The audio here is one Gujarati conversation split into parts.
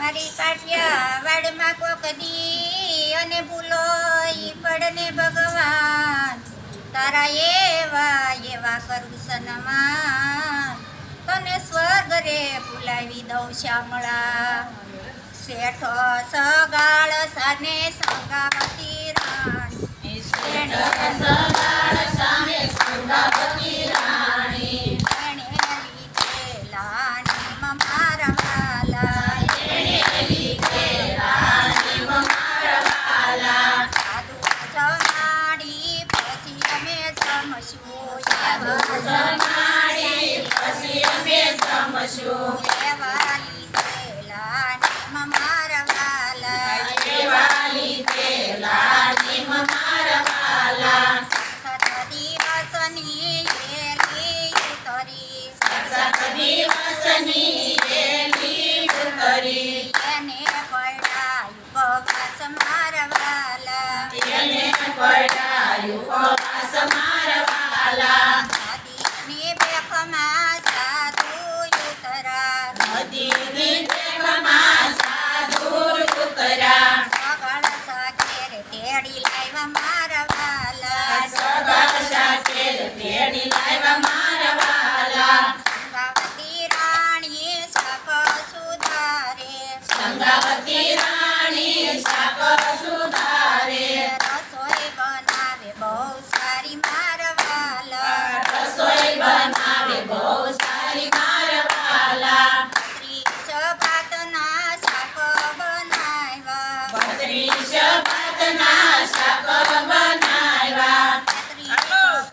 મારી કાઠિયાવાડમાં કોક દી અને ભૂલો ઈ પડને ભગવાન તારા એવા એવા કરું સન્માન તને સ્વર્ગ રે ભૂલાવી દઉં શ્યામળા શેઠો સગાળ સાને સંગાવતી રાણી શેઠો સગાળ સાને સંગાવતી રાણી એને લીધેલા નિમ મારા વાલા એને લીધેલા નિમ મારા વાલા સાધુ જમાડી પછી અમે જમશું જમાડી પછી અમે જમશું એવા લીધેલા નિમ મારા વાલા એવા લીધેલા નિમ મારા વાલા સત દિવસની એલી ઉતરી સત દિવસની એલી ઉતરી એને પડાયું ઉપવાસ મારા વાલા એને પડાયું ઉપવાસ મારા વાલા નદીની બેખમાં સાધુ ઉતરા નદીની બેખમાં સાધુ ઉતરા સગળ સાકેર તેડી લાવ્યા મારા વાલા સગળ સાકેર તેડી લાવ્યા મારા વાલા સંગાવતી રાણી શાક સુધારે સંગાવતી રાણી શાક સુધારે રસોઈ બનાવે બહુ સારી મારા વાલા રસોઈ બનાવે બહુ સારી મારા વાલા ત્રીસ ભાતના શાક બનાવ્યા 32 ભાતના શાક બનાવ્યા 33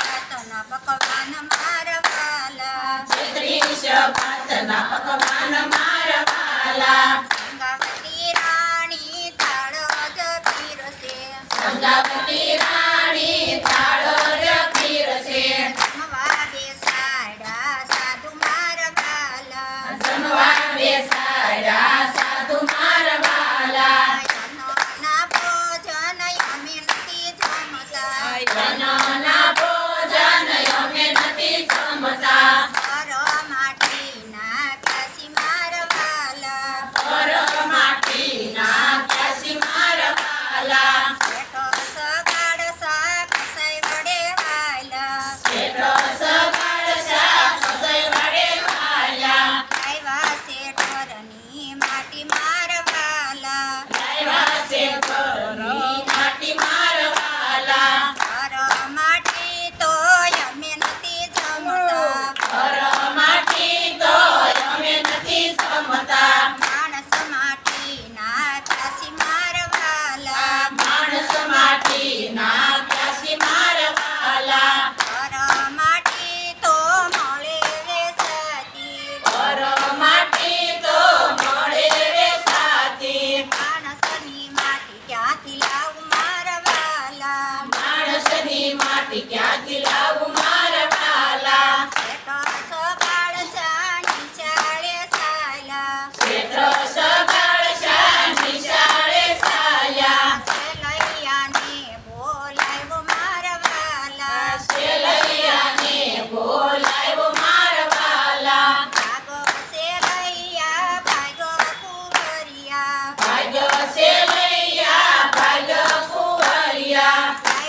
ભાતના પકવાન મારા વાલા 33 ભાતના પકવાન મારા વાલા સંગાવતી રાણી થાળ જ પીરસે સંગાવતી રાણી થાળ જ પીરસે જમવા બેસાડ્યા સાધુ મારા વાલા જમવા બેસાડ્યા સાધુ મારા વાલા જનોના ભોજન અમે નથી જમતા જનોના ભોજન અમે નથી જમતા ઘર માટીના કાશી મારા વાલા ઘર માટીના કાશી મારા વાલા શેઠો સગાડ શાક કસાઈ વડે વાયલા શેઠો સગાડ શાક કસાઈ વડે વાયલા લાવ્યા શેઠરની માટી મારા વાલા લાવ્યા શેઠરની માટી મારા વાલા ઘર માટી તો અમે નથી જમતા ઘર માટી તો અમે નથી જમતા માણસ માટીના કાશી મારા વાલા માણસ માટીના કાશી મારા વાલા ઘર માટી તો મળે વેચાતી ઘર માટી તો મળે વેચાતી માણસની માટી ક્યાંથી લાવું મારા વાલા માણસની માટી ક્યાંથી લાવું મારા વાલા શેઠો સગાળ શાની શાળે સાયલા શેઠો સગાળ શાની શાળે સાયલા સેલૈયાને બોલાવ્યો મારા વાલા સેલૈયાને બોલાવ્યો મારા વાલા ભાગો સેલૈયા ભાગો કુંવરિયા ભાગો સેલૈયા ભાગો કુંવરિયા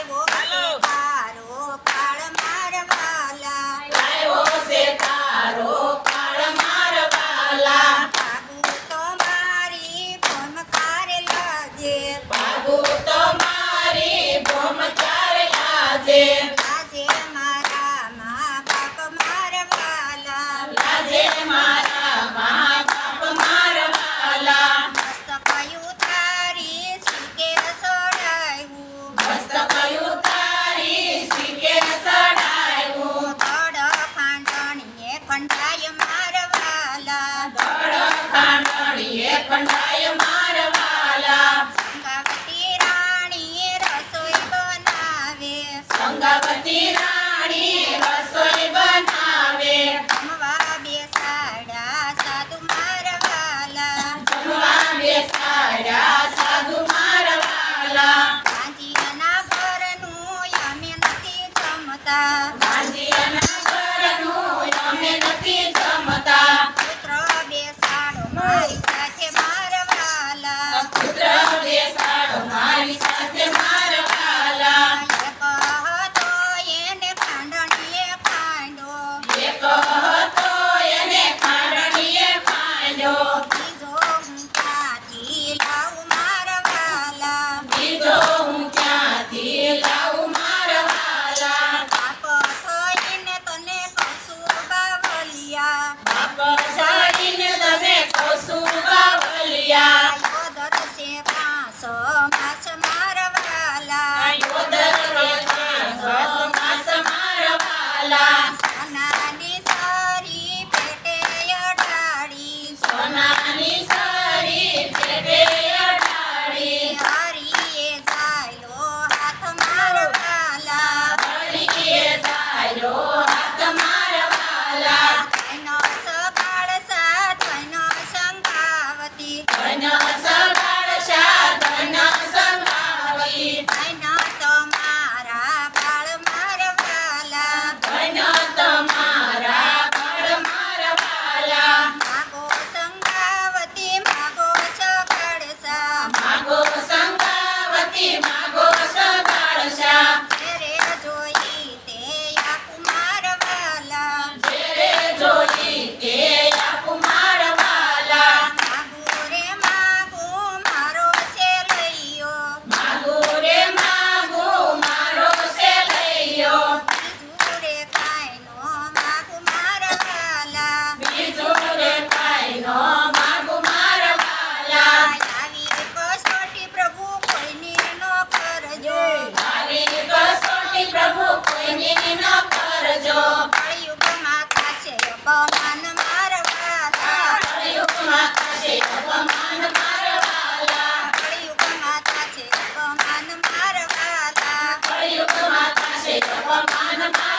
લાવ્યો તારો કાળ મારા વાલા લાવ્યો છે તારો કાળ મારા વાલા ભાગુ તો મારી ભમકારે લાજે ભાગુ તો મારી ભમકારે લાજે લાજે મારા મા બાપ મારા વાલા લાજે મારા મા બાપ મારા વાલા મસ્તકયું તારી શીકે સોડાયું મસ્તકયું તારી શીકે સોડાયું દડ ખાંડણીએ કંઠાય મારા વાલા દડ ખાંડણીએ કંઠાય મારા વાલા સંગાવતી રાણી રસોઈ બનાવે સંગાવતી રાણી રસોઈ બનાવે જમવા બેસાડ્યા સાધુ મારા વાલા જમવા બેસાડ્યા સાધુ મારા વાલા ગાંજીના ઘરનું અમે નથી જમતા ગાંજીના ઘરનું અમે નથી જમતા પુત્ર બેસાડો મારી સાથે મારા મારા